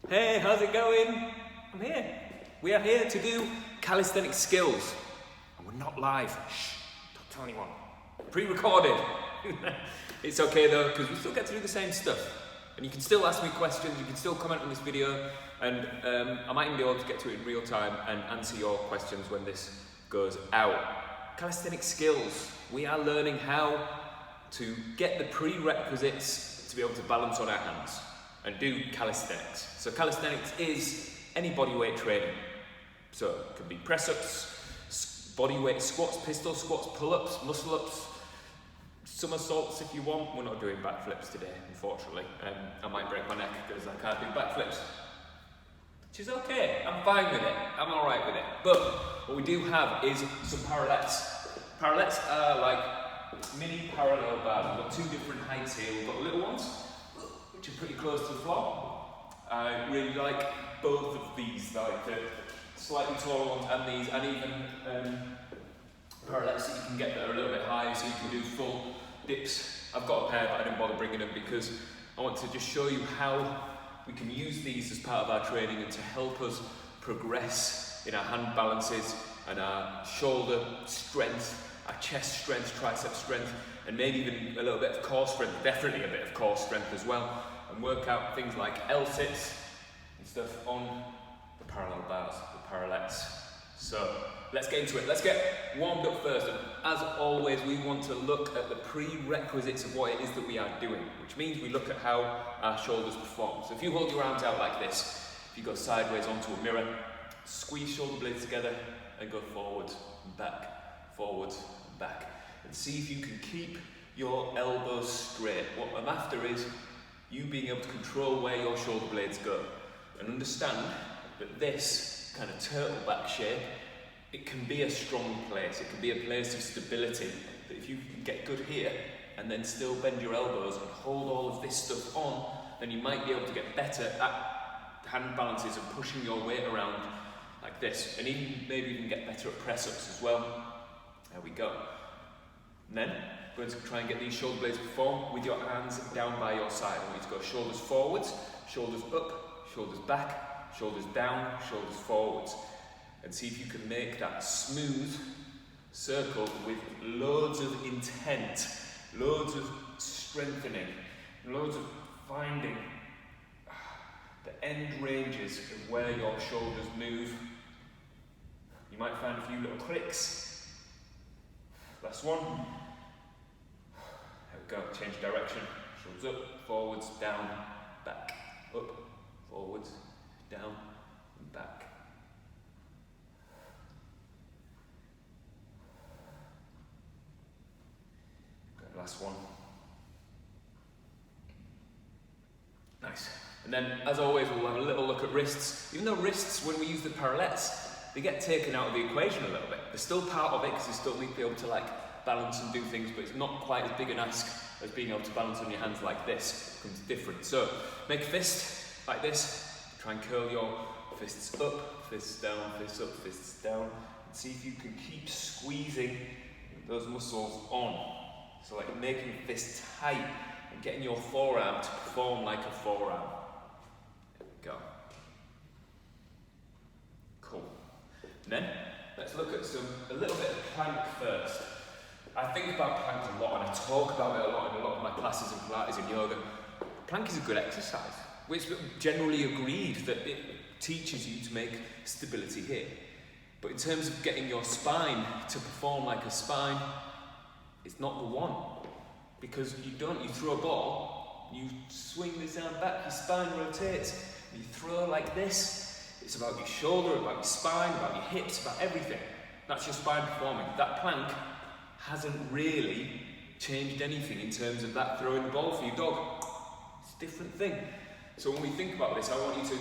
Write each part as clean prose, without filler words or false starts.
Hey, how's it going? I'm here. We are here to do calisthenics skills. And we're not live. Shh, don't tell anyone. Pre-recorded. It's okay though, because we still get to do the same stuff. And you can still ask me questions, you can still comment on this video, and I might even be able to get to it in real time and answer your questions when this goes out. Calisthenics skills. We are learning how to get the prerequisites to be able to balance on our hands and do calisthenics. So calisthenics is any bodyweight training. So it can be press-ups, bodyweight squats, pistol squats, pull-ups, muscle-ups, somersaults if you want. We're not doing backflips today, unfortunately. I might break my neck because I can't do backflips. Which is okay, I'm fine with it, I'm alright with it. But what we do have is some parallettes. Parallettes are like mini parallel bars. We've got two different heights here. We've got little ones, which are pretty close to the floor. I really like both of these, like the slightly taller ones and these, and even parallettes that you can get that are a little bit higher, so you can do full dips. I've got a pair, but I didn't bother bringing them because I want to just show you how we can use these as part of our training and to help us progress in our hand balances and our shoulder strength, our chest strength, tricep strength, and maybe even a little bit of core strength, definitely a bit of core strength as well, and work out things like L-sits and stuff on the parallel bars, the parallettes. So let's get into it. Let's get warmed up first. And as always, we want to look at the prerequisites of what it is that we are doing, which means we look at how our shoulders perform. So if you hold your arms out like this, if you go sideways onto a mirror, squeeze shoulder blades together and go forward and back, and see if you can keep your elbows straight. What I'm after is you being able to control where your shoulder blades go, and understand that this kind of turtle back shape, it can be a strong place, it can be a place of stability, that if you can get good here and then still bend your elbows and hold all of this stuff on, then you might be able to get better at hand balances and pushing your weight around like this, and even maybe even get better at press-ups as well. There we go. And then we're going to try and get these shoulder blades to perform with your hands down by your side. I want you to go shoulders forwards, shoulders up, shoulders back, shoulders down, shoulders forwards, and see if you can make that smooth circle with loads of intent, loads of strengthening, loads of finding the end ranges of where your shoulders move. You might find a few little clicks. Last one. There we go, change direction. Shoulders up, forwards, down, back. Up, forwards, down, and back. Good, last one. Nice. And then, as always, we'll have a little look at wrists. Even though wrists, when we use the parallettes, they get taken out of the equation a little bit. They're still part of it because you still need to be able to like balance and do things, but it's not quite as big an ask as being able to balance on your hands like this. It becomes different. So make a fist like this. Try and curl your fists up, fists down, fists up, fists down, and see if you can keep squeezing those muscles on. So like making the fist tight and getting your forearm to perform like a forearm. There we go. Cool. And then let's look at a little bit of plank first. I think about plank a lot, and I talk about it a lot in a lot of my classes in Pilates and yoga. Plank is a good exercise. It's generally agreed that it teaches you to make stability here. But in terms of getting your spine to perform like a spine, it's not the one. Because you throw a ball, you swing this arm back, your spine rotates, you throw like this. It's about your shoulder, about your spine, about your hips, about everything. That's your spine performing. That plank hasn't really changed anything in terms of that throwing the ball for your dog. It's a different thing. So when we think about this, I want you to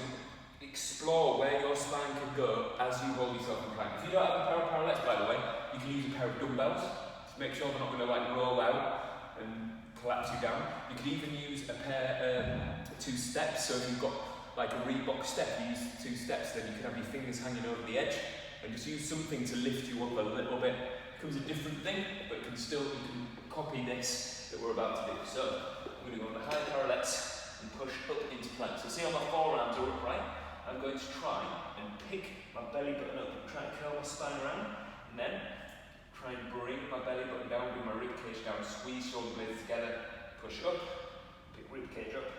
explore where your spine can go as you hold yourself in plank. If you don't have a pair of parallettes, by the way, you can use a pair of dumbbells to make sure they're not going to like roll out and collapse you down. You could even use a pair of 2 steps. So if you've got like a Reebok step, you use 2 steps, then you can have your fingers hanging over the edge and just use something to lift you up a little bit. It becomes a different thing, but you can copy this that we're about to do. So I'm going to go on the high parallettes and push up into plank. So see how my forearms are upright? I'm going to try and pick my belly button up, try and curl my spine around, and then try and bring my belly button down, bring my rib cage down, squeeze shoulder blades together, push up, pick rib cage up,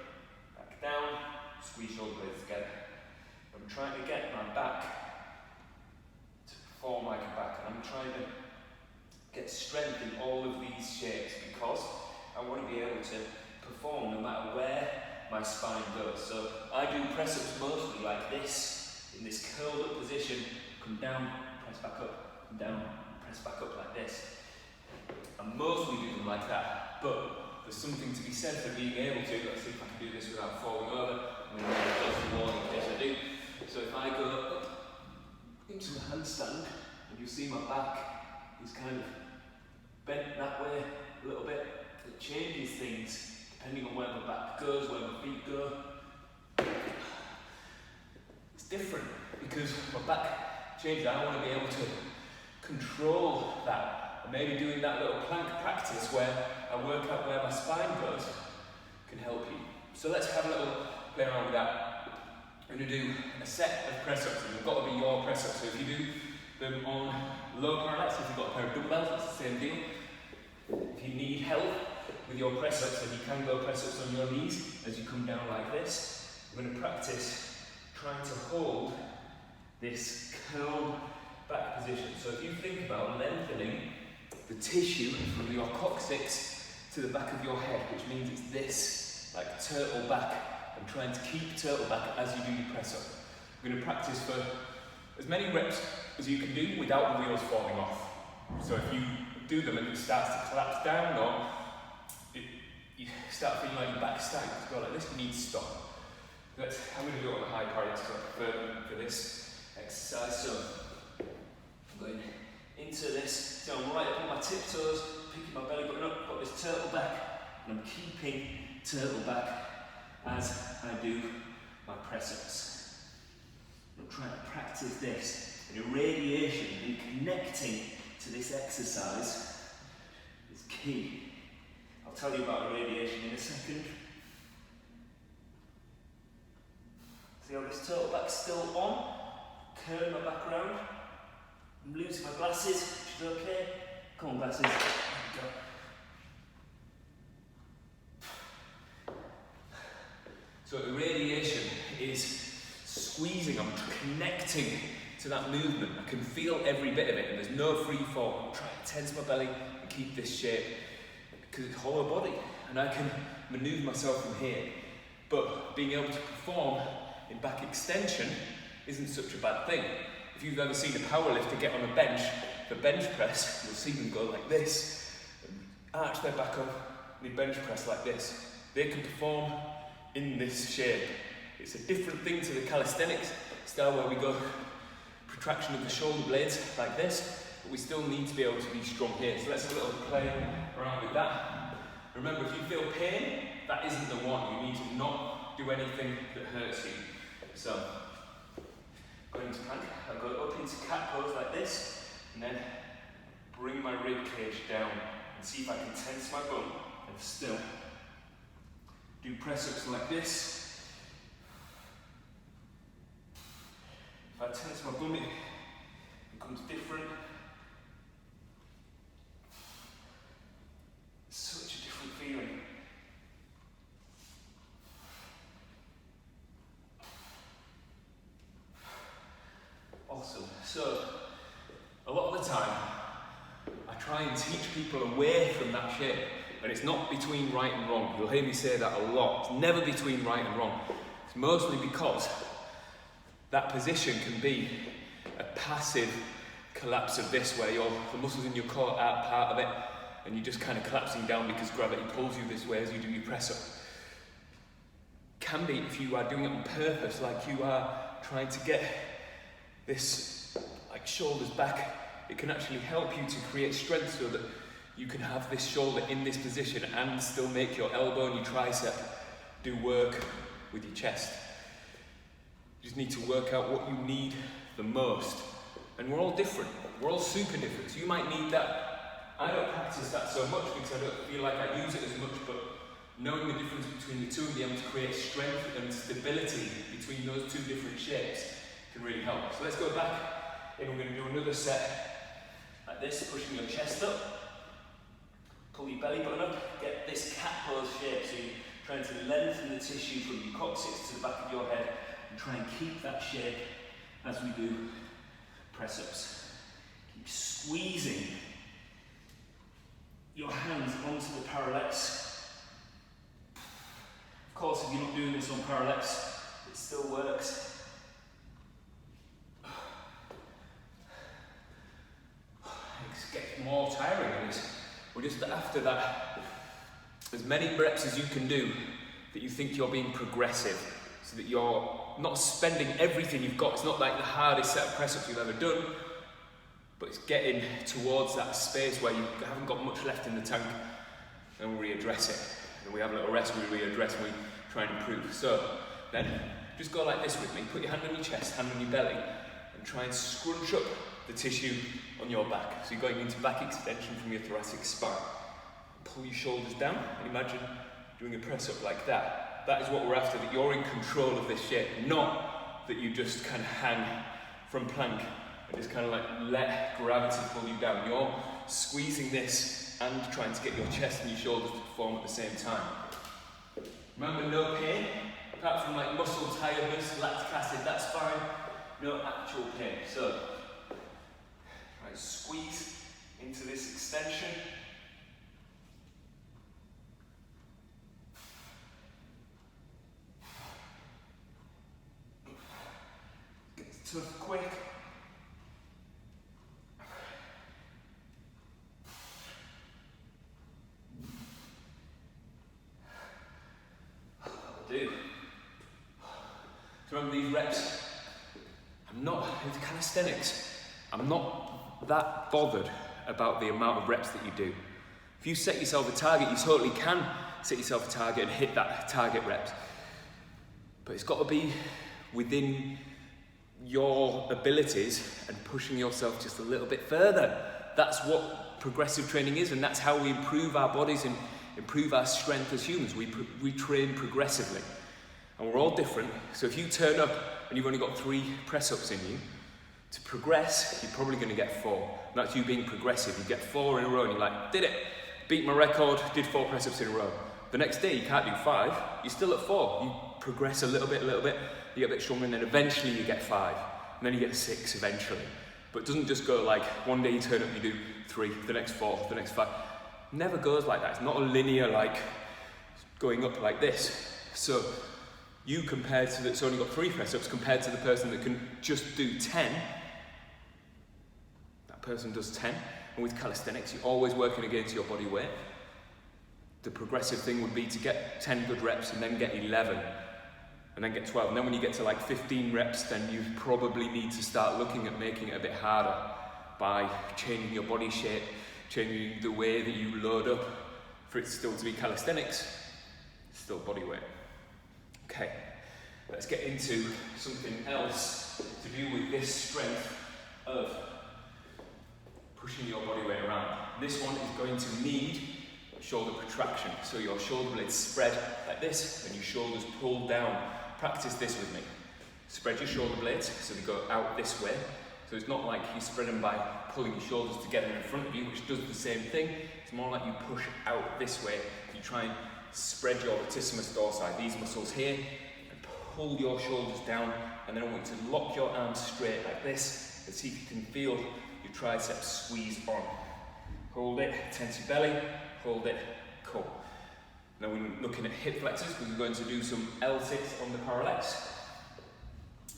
back down, squeeze shoulder blades together. I'm trying to get my back to perform like a back, and I'm trying to get strength in all of these shapes because I want to be able to perform no matter where my spine goes. So I do press-ups mostly like this, in this curled up position, come down, press back up, come down, press back up like this. I mostly do them like that, but there's something to be said for being able to, let's see if I can do this without falling over. I'm going to make a warning in case I do. So if I go up into a handstand, and you see my back is kind of bent that way a little bit, it changes things depending on where my back goes, where my feet go. It's different because my back changes. I want to be able to control that. And maybe doing that little plank practice where I work out where my spine goes can help you. So let's have a little play around with that. I'm going to do a set of press-ups, and they've got to be your press-ups. So if you do them on low parallettes, if you've got a pair of dumbbells, it's the same deal. If you need help with your press-ups, then you can go press-ups on your knees as you come down like this. I'm going to practice trying to hold this curled back position. So if you think about lengthening the tissue from your coccyx to the back of your head, which means it's this, like turtle back, and trying to keep turtle back as you do your press-up. I'm going to practice for as many reps as you can do without the wheels falling off. So if you do them and it starts to collapse down, or you start feeling like your back staggers, go like this, you need to stop. I'm going to do it on a high Parrallette for this exercise. So I'm going into this, so I'm right up on my tiptoes, picking my belly button up, got this turtle back, and I'm keeping turtle back as I do my press-ups. I'm trying to practice this, and irradiation and connecting to this exercise is key. I'll tell you about irradiation in a second. See how this turtle back's still on? Curling my back around. I'm losing my glasses, which is okay. Come on, glasses. There we go. So irradiation is squeezing, I'm connecting to that movement. I can feel every bit of it, and there's no free fall. I'm trying to tense my belly and keep this shape because it's hollow body, and I can manoeuvre myself from here. But being able to perform in back extension isn't such a bad thing. If you've ever seen a powerlifter get on a bench, the bench press, you'll see them go like this, and arch their back up, and they bench press like this. They can perform in this shape. It's a different thing to the calisthenics style where we go protraction of the shoulder blades like this, but we still need to be able to be strong here. So let's have a little play around with that. Remember, if you feel pain, that isn't the one. You need to not do anything that hurts you. So, going into plank, I'll go up into cat pose like this, and then bring my rib cage down and see if I can tense my bum and still do press-ups like this. If I tense my bum, it becomes different. It's such a different feeling. Awesome. So, a lot of the time, I try and teach people away from that shape, but it's not between right and wrong. You'll hear me say that a lot. It's never between right and wrong. It's mostly because that position can be a passive collapse of this, where the muscles in your core aren't part of it, and you're just kind of collapsing down because gravity pulls you this way as you do your press up. Can be if you are doing it on purpose, like you are trying to get this like shoulders back. It can actually help you to create strength so that you can have this shoulder in this position and still make your elbow and your tricep do work with your chest. You just need to work out what you need the most. And we're all different. We're all super different. So you might need that. I don't practice that so much because I don't feel like I use it as much, but knowing the difference between the two and being able to create strength and stability between between those two different shapes can really help. So let's go back and we're going to do another set like this, pushing your chest up, pull your belly button up, get this cat pose shape, so you're trying to lengthen the tissue from your coccyx to the back of your head and try and keep that shape as we do press-ups. Keep squeezing your hands onto the parallettes. Of course, if you're not doing this on parallettes, it still works. It gets more tiring, and we're just after that. As many reps as you can do that you think you're being progressive, so that you're not spending everything you've got. It's not like the hardest set of press-ups you've ever done, but it's getting towards that space where you haven't got much left in the tank, and we readdress it. And we have a little rest, we readdress, and we try and improve. So then, just go like this with me. Put your hand on your chest, hand on your belly, and try and scrunch up the tissue on your back. So you're going into back extension from your thoracic spine. Pull your shoulders down, and imagine doing a press-up like that. That is what we're after, that you're in control of this shape, not that you just kind of hang from plank and just kind of like let gravity pull you down. You're squeezing this and trying to get your chest and your shoulders to perform at the same time. Remember, no pain, apart from like muscle tiredness, lactic acid, that's fine. No actual pain. So, right, squeeze into this extension. Gets tough quick. Do. So remember these reps, with calisthenics, I'm not that bothered about the amount of reps that you do. If you set yourself a target, you totally can set yourself a target and hit that target reps. But it's got to be within your abilities and pushing yourself just a little bit further. That's what progressive training is, and that's how we improve our bodies and improve our strength as humans. We train progressively, and we're all different. So if you turn up and you've only got 3 press-ups in you, to progress, you're probably going to get 4. And that's you being progressive. You get 4 in a row and you're like, did it, beat my record, did 4 press-ups in a row. The next day you can't do 5, you're still at 4. You progress a little bit, you get a bit stronger, and then eventually you get 5. And then you get 6 eventually. But it doesn't just go like, one day you turn up, you do 3, the next 4, the next 5. Never goes like that. It's not a linear like going up like this. So you compared to that's only got 3 press-ups compared to the person that can just do 10. That person does 10. And with calisthenics, you're always working against your body weight. The progressive thing would be to get 10 good reps and then get 11 and then get 12. And then when you get to like 15 reps, then you probably need to start looking at making it a bit harder by changing your body shape, changing the way that you load up for it still to be calisthenics, still body weight. Okay, let's get into something else to do with this strength of pushing your body weight around. This one is going to need shoulder protraction. So your shoulder blades spread like this and your shoulders pull down. Practice this with me. Spread your shoulder blades so they go out this way. So it's not like you spread them by pulling your shoulders together in front of you, which does the same thing. It's more like you push out this way. You try and spread your latissimus dorsi, these muscles here, and pull your shoulders down. And then I want you to lock your arms straight like this and see if you can feel your triceps squeeze on. Hold it, tense your belly, hold it, cool. Now we're looking at hip flexors because we're going to do some L6 on the Parrallettes.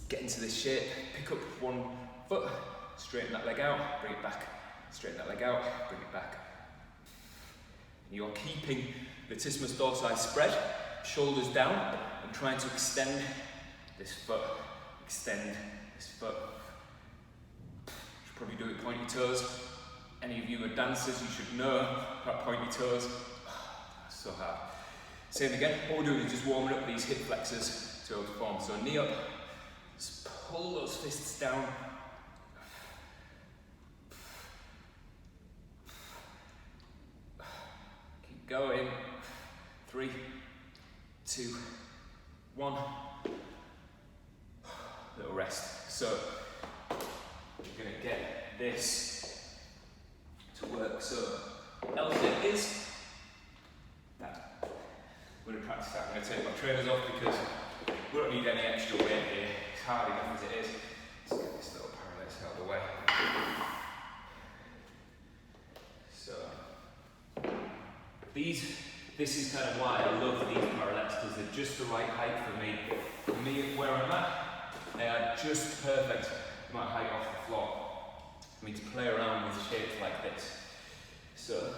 Get into this shape, pick up one foot, straighten that leg out, bring it back, straighten that leg out, bring it back. You're keeping latissimus dorsi spread, shoulders down, and trying to extend this foot, extend this foot. You should probably do it point your toes. Any of you are dancers, you should know about point your toes. That's so hard. Same again, what we're doing is just warming up these hip flexors to form. So knee up, just pull those fists down. Keep going. 3, 2, 1. rest. So you're going to get this to work. So L-sit is that. I'm going to practice that. I'm going to take my trainers off because we don't need any extra weight here. It's hard enough as it is. Let's get this little Parrallette out of the way. So this is kind of why I love these Parallettes, because they're just the right height for me. For me, where I'm at, they are just perfect my height off the floor. I mean, to play around with shapes like this. So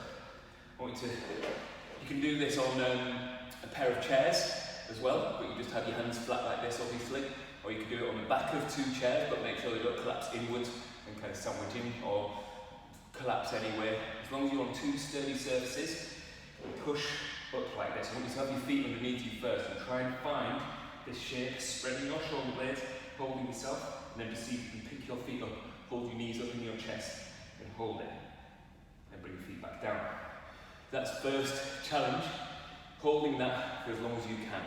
you can do this on a pair of chairs as well, but you just have your hands flat like this, obviously. Or you can do it on the back of 2 chairs, but make sure they don't collapse inwards and kind of sandwich in or collapse anyway. As long as you're on 2 sturdy surfaces, push up like this. I want you to have your feet underneath you first and try and find this shape, spreading your shoulder blades, holding yourself, and then just see if you can pick your feet up, hold your knees up in your chest, and hold it. Then bring your feet back down. That's first challenge, holding that for as long as you can.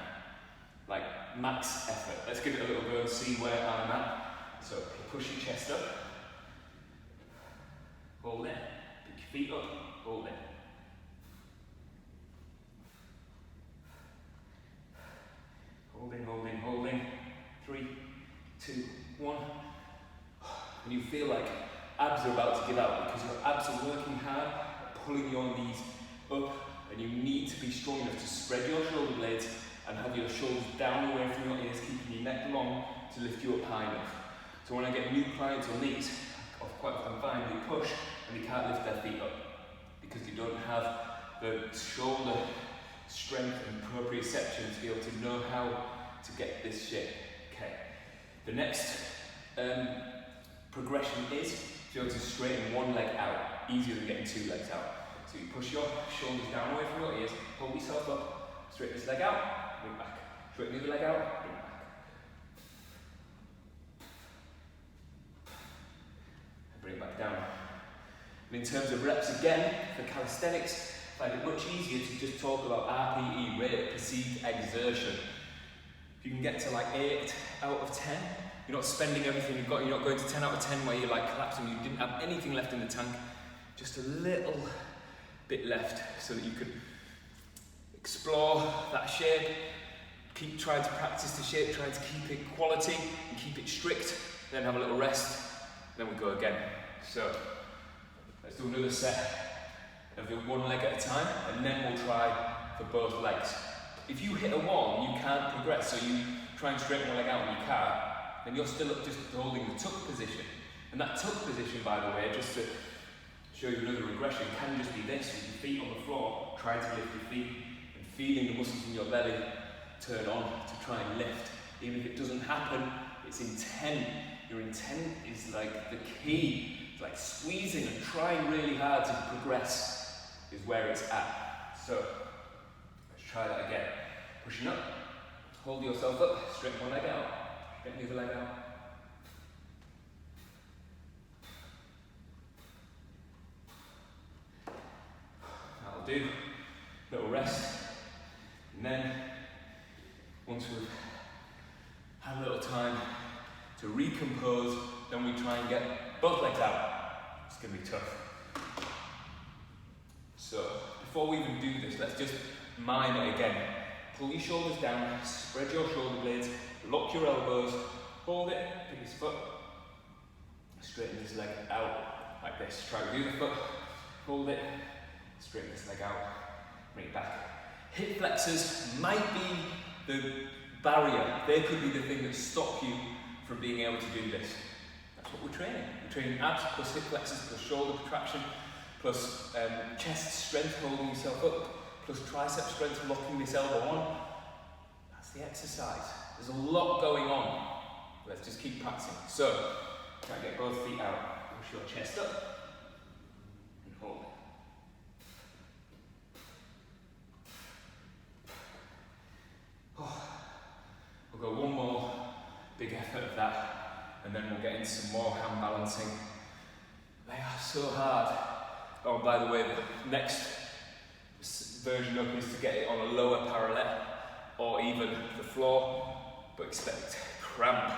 Like max effort. Let's give it a little go and see where I'm at. So push your chest up, hold it, pick your feet up, hold it. Holding, holding, holding. 3, 2, 1. And you feel like abs are about to give out because your abs are working hard, pulling your knees up, and you need to be strong enough to spread your shoulder blades and have your shoulders down away from your ears, keeping your neck long to lift you up high enough. So when I get new clients on these, I quite often find they push and they can't lift their feet up because they don't have the shoulder strength and proprioception to be able to know how to get this shape. Okay. The next progression is to be able to straighten one leg out, easier than getting 2 legs out. So you push your shoulders down away from your ears, hold yourself up, straighten this leg out, bring it back. Straighten the other leg out, bring it back. And bring it back down. And in terms of reps again, for calisthenics, I find it much easier to just talk about RPE, rate of perceived exertion. If you can get to like 8 out of 10, you're not spending everything you've got, you're not going to 10 out of 10 where you're like collapsing, you didn't have anything left in the tank, just a little bit left so that you could explore that shape, keep trying to practice the shape, trying to keep it quality and keep it strict, then have a little rest, then we go again. So let's do another set of the one leg at a time, and then we'll try for both legs. If you hit a wall and you can't progress, so you try and straighten one leg out and you can't, then you're still just holding the tuck position. And that tuck position, by the way, just to show you another regression, can just be this, with your feet on the floor, trying to lift your feet and feeling the muscles in your belly turn on to try and lift. Even if it doesn't happen, it's intent. Your intent is like the key. It's like squeezing and trying really hard to progress is where it's at. So let's try that again. Pushing up, hold yourself up, straighten one leg out, straighten the other leg out. That'll do. Little rest. And then, once we've had a little time to recompose, then we try and get both legs out. It's going to be tough. So, before we even do this, let's just mime it again. Pull your shoulders down, spread your shoulder blades, lock your elbows, hold it, pick this foot, straighten this leg out like this. Try with the other foot, hold it, straighten this leg out, bring it back. Hip flexors might be the barrier. They could be the thing that stop you from being able to do this. That's what we're training. We're training abs plus hip flexors plus shoulder contraction plus chest strength, holding yourself up, plus tricep strength, locking this elbow on. That's the exercise. There's a lot going on. Let's just keep practicing. So, try and get both feet out. Push your chest up and hold it. We'll go one more big effort of that, and then we'll get into some more hand balancing. They are so hard. Oh, by the way, the next version up is to get it on a lower parallel or even the floor, but expect cramp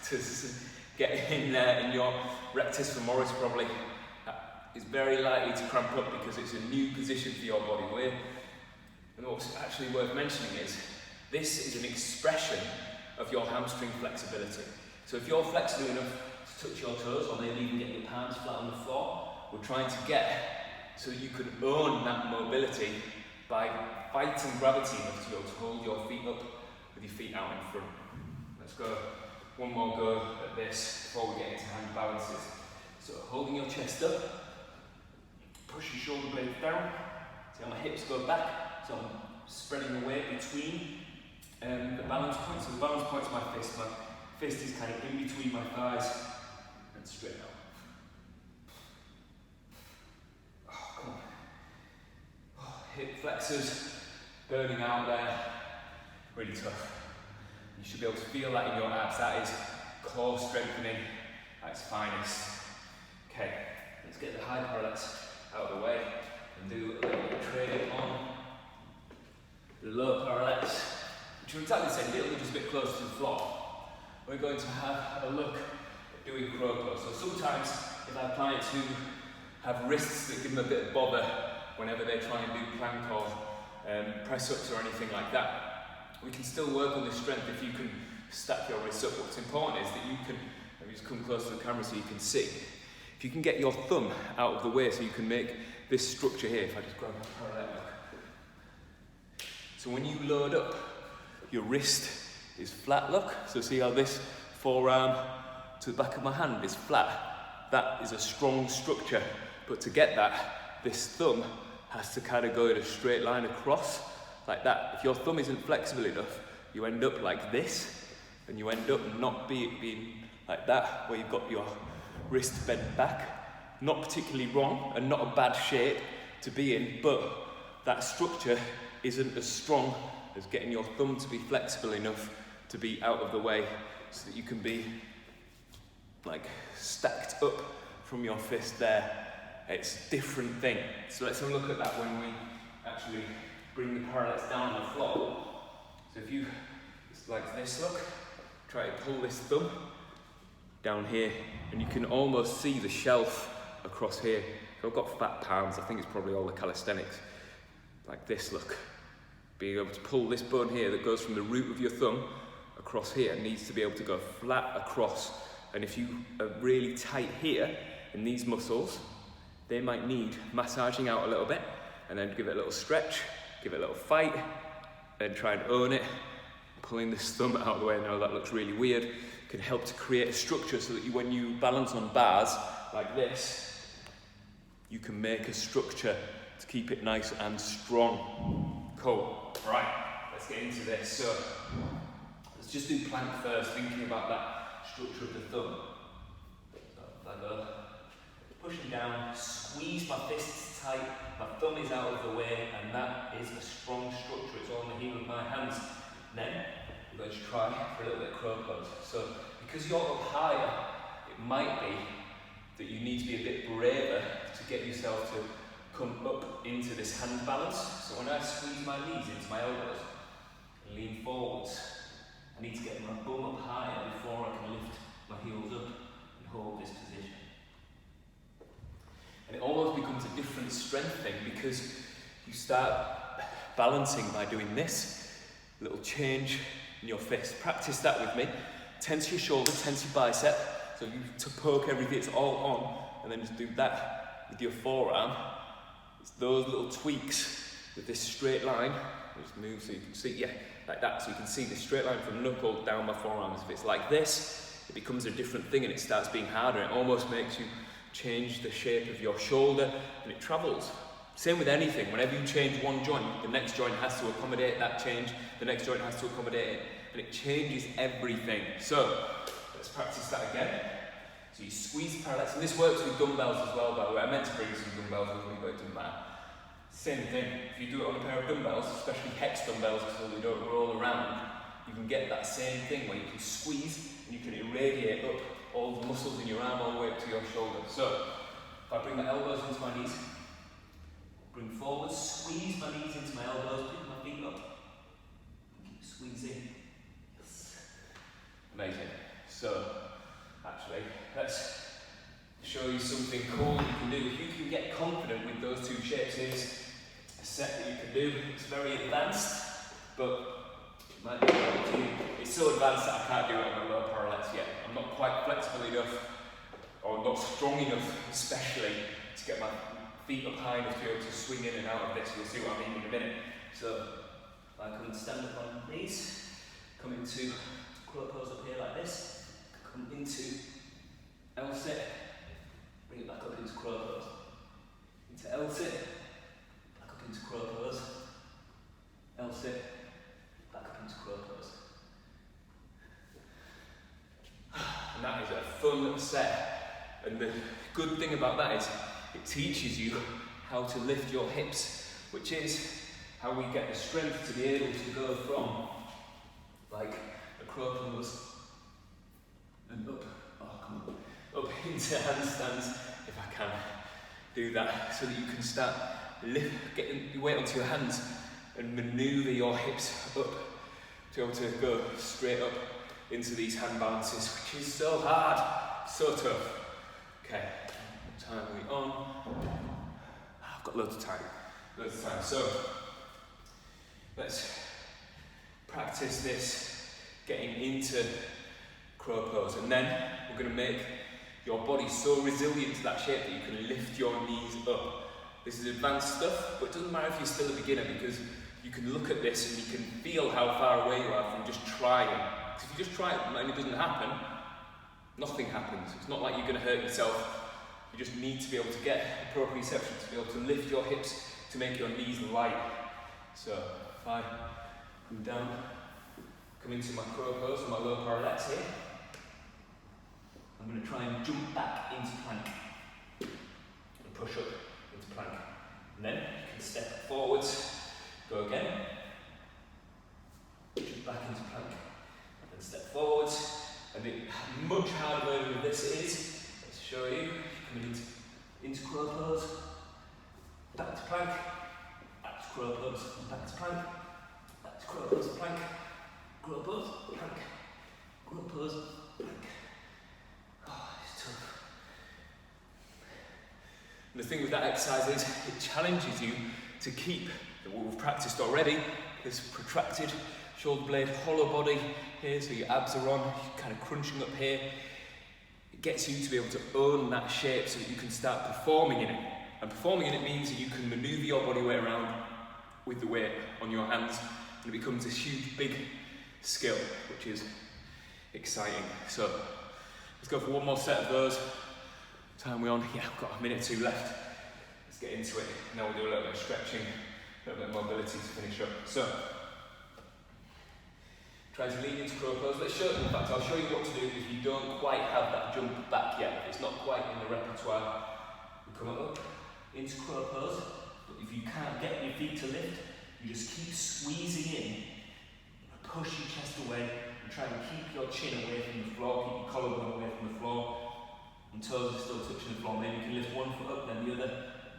abductors get in there, and your rectus femoris probably is very likely to cramp up because it's a new position for your body weight. And what's actually worth mentioning is this is an expression of your hamstring flexibility. So if you're flexible enough to touch your toes, or maybe even get your palms flat on the floor, we're trying to get so that you can own that mobility by fighting gravity enough to be able to hold your feet up with your feet out in front. Let's go one more go at this before we get into hand balances. So holding your chest up, push your shoulder blades down, see how my hips go back, so I'm spreading the weight between the balance point. So the balance point is my fist is kind of in between my thighs and straight out. Oh, come on. Oh, hip flexors burning out there, really tough. You should be able to feel that in your abs. That is core strengthening at its finest. Okay, let's get the high parallettes out of the way and do a little bit of training on the low parallettes, which are exactly the same, literally just a bit closer to the floor. We're going to have a look at doing crow pose. So sometimes if I have clients who have wrists that give them a bit of bother whenever they try and do plank or press-ups or anything like that, we can still work on this strength if you can stack your wrists up. What's important is that you can, let me just come close to the camera so you can see, if you can get your thumb out of the way so you can make this structure here, if I just grab my parallel look. So when you load up, your wrist is flat, look. So see how this forearm to the back of my hand is flat. That is a strong structure, but to get that, this thumb has to kind of go in a straight line across, like that. If your thumb isn't flexible enough, you end up like this, and you end up not being like that, where you've got your wrist bent back. Not particularly wrong, and not a bad shape to be in, but that structure isn't as strong as getting your thumb to be flexible enough to be out of the way, so that you can be like stacked up from your fist there. It's a different thing. So let's have a look at that when we actually bring the parallettes down on the floor. So if you, just like this, look, try to pull this thumb down here, and you can almost see the shelf across here. So I've got fat palms, I think it's probably all the calisthenics. Like this, look. Being able to pull this bone here that goes from the root of your thumb across here needs to be able to go flat across. And if you are really tight here in these muscles, they might need massaging out a little bit, and then give it a little stretch, give it a little fight, and try and own it. Pulling this thumb out of the way, I know that looks really weird, can help to create a structure so that you, when you balance on bars like this, you can make a structure to keep it nice and strong. Cool. Right, let's get into this. So let's just do plank first, thinking about that structure of the thumb. So I go pushing down, squeeze my fists tight, my thumb is out of the way, and that is a strong structure. It's on the heel of my hands. Then we're going to try for a little bit of crow pose. So because you're up higher, it might be that you need to be a bit braver to get yourself to come up into this hand balance. So when I squeeze my knees into my elbows and lean forwards, I need to get my bum up higher before I can lift my heels up and hold this position. And it almost becomes a different strength thing, because you start balancing by doing this little change in your fist. Practice that with me. Tense your shoulder, tense your bicep. So you to poke everything, it's all on, and then just do that with your forearm. It's those little tweaks with this straight line. Just move so you can see, yeah, like that. So you can see the straight line from knuckle down my forearms. If it's like this, it becomes a different thing and it starts being harder. It almost makes you change the shape of your shoulder, and it travels. Same with anything. Whenever you change one joint, the next joint has to accommodate that change. The next joint has to accommodate it, and it changes everything. So let's practice that again. So you squeeze the parallettes, and this works with dumbbells as well, by the way. I meant to bring some dumbbells with me, but it doesn't matter. Same thing. If you do it on a pair of dumbbells, especially hex dumbbells, so they don't roll around, you can get that same thing where you can squeeze and you can irradiate up all the muscles in your arm all the way up to your shoulder. So if I bring my elbows into my knees, bring forward, squeeze my knees into my elbows, pick my feet up, keep squeezing. Yes. Amazing. So, actually, let's show you something cool you can do. If you can get confident with those two shapes, here's a set that you can do. It's very advanced, but it might be able to. It's so advanced that I can't do it on the lower parallettes yet. I'm not quite flexible enough, or not strong enough, especially, to get my feet up high enough to be able to swing in and out of this. You'll see what I mean in a minute. So, I can stand up on these, come into crow pose up here like this, come into L sit, bring it back up into crow pose, into L sit, back up into crow pose, L sit, back up into crow pose. And that is a fun set, and the good thing about that is it teaches you how to lift your hips, which is how we get the strength to be able to go from like a crow pose and up, up into handstands, if I can do that, so that you can start getting your weight onto your hands and manoeuvre your hips up to be able to go straight up into these hand balances, which is so hard, so tough. Okay, what time are we on? I've got loads of time. So, let's practice this getting into crow pose, and then we're going to make your body so resilient to that shape that you can lift your knees up. This is advanced stuff, but it doesn't matter if you're still a beginner, because you can look at this and you can feel how far away you are from just trying. Because if you just try it and it doesn't happen, nothing happens. It's not like you're going to hurt yourself. You just need to be able to get the proprioception to be able to lift your hips to make your knees light. So, if I come down, come into my crow pose, my lower parallettes here, I'm going to try and jump back into plank and push up into plank. And then you can step forwards, go again, jump back into plank, and step forwards. And the much harder version of this is, let's show you, coming into crow pose, back to plank, back to crow pose, back to plank, back to crow pose, plank, crow pose, plank, crow pose, plank. Oh, it's tough. And the thing with that exercise is it challenges you to keep what we've practiced already, this protracted shoulder blade, hollow body here, so your abs are on, you're kind of crunching up here. It gets you to be able to own that shape so that you can start performing in it. And performing in it means that you can manoeuvre your body weight around with the weight on your hands, and it becomes this huge, big skill, which is exciting. So, let's go for one more set of those. What time are we on? Yeah, I've got a minute or two left. Let's get into it, and then we'll do a little bit of stretching, a little bit of mobility to finish up. So, try to lean into crow pose. Let's show you, in fact, I'll show you what to do if you don't quite have that jump back yet. It's not quite in the repertoire. You come up into crow pose, but if you can't get your feet to lift, you just keep squeezing in, push your chest away, and try and keep your chin away from the floor, keep your collarbone away from the floor, and toes are still touching the floor. Maybe you can lift one foot up, then the other.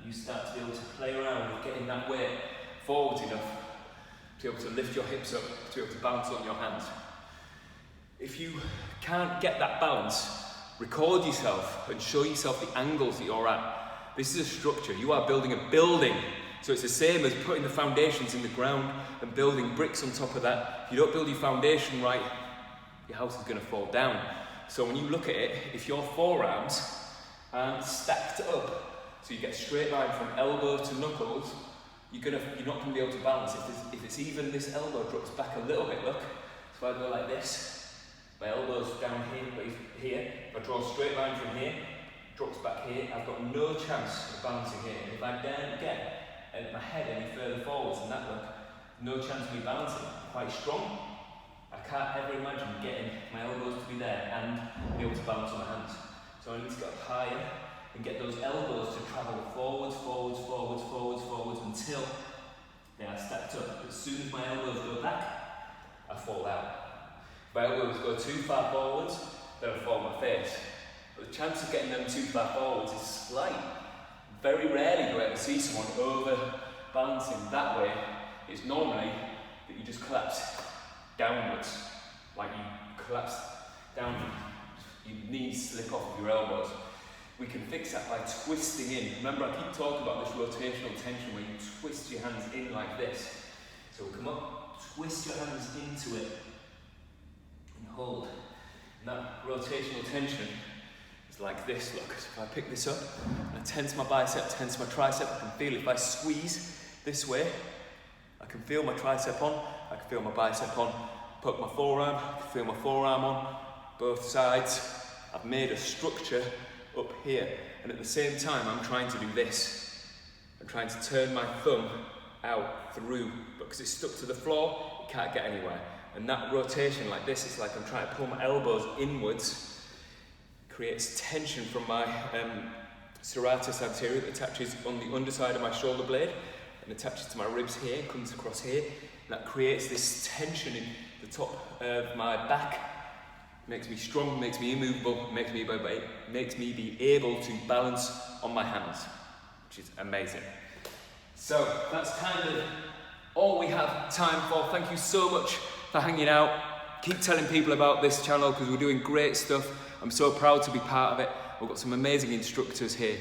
You start to be able to play around with getting that weight forwards enough to be able to lift your hips up, to be able to balance on your hands. If you can't get that balance, record yourself and show yourself the angles that you're at. This is a structure. You are building a building. So it's the same as putting the foundations in the ground and building bricks on top of that. If you don't build your foundation right, your house is going to fall down. So when you look at it, if your forearms aren't stacked up, so you get a straight line from elbow to knuckles, you're not going to be able to balance. If it's even this elbow drops back a little bit, look. So I go like this, my elbow's down here, if I draw a straight line from here, drops back here, I've got no chance of balancing here. And if I don't get my head any further forwards than that, look, no chance of me balancing. I'm quite strong. I can't ever imagine getting my elbows to be there and be able to balance on my hands. So I need to go up higher and get those elbows to travel forwards, forwards, forwards, forwards, forwards until they are stacked up. As soon as my elbows go back, I fall out. If my elbows go too far forwards, then I fall on my face. But the chance of getting them too far forwards is slight. Very rarely do I ever see someone over balancing that way. It's normally that you just collapse downwards, like you collapse down, your knees slip off of your elbows. We can fix that by twisting in. Remember, I keep talking about this rotational tension where you twist your hands in like this. So we'll come up, twist your hands into it, and hold. And that rotational tension is like this, look. So if I pick this up, and I tense my bicep, tense my tricep, I can feel if I squeeze this way, I can feel my tricep on, I can feel my bicep on, put my forearm, I can feel my forearm on, both sides. I've made a structure up here, and at the same time I'm trying to do this. I'm trying to turn my thumb out through, because it's stuck to the floor, it can't get anywhere. And that rotation like this, it's like I'm trying to pull my elbows inwards, creates tension from my serratus anterior that attaches on the underside of my shoulder blade and attaches to my ribs here, comes across here. And that creates this tension in the top of my back. Makes me strong, makes me immovable, makes me be able to balance on my hands, which is amazing. So that's kind of all we have time for. Thank you so much for hanging out. Keep telling people about this channel because we're doing great stuff. I'm so proud to be part of it. We've got some amazing instructors here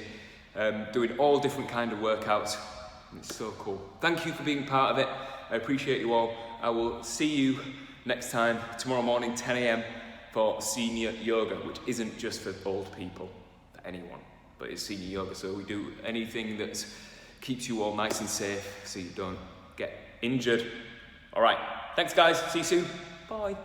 doing all different kind of workouts. And it's so cool. Thank you for being part of it. I appreciate you all. I will see you next time, tomorrow morning, 10 a.m. for senior yoga, which isn't just for old people, for anyone, but it's senior yoga. So we do anything that keeps you all nice and safe so you don't get injured. All right, thanks guys, see you soon, bye.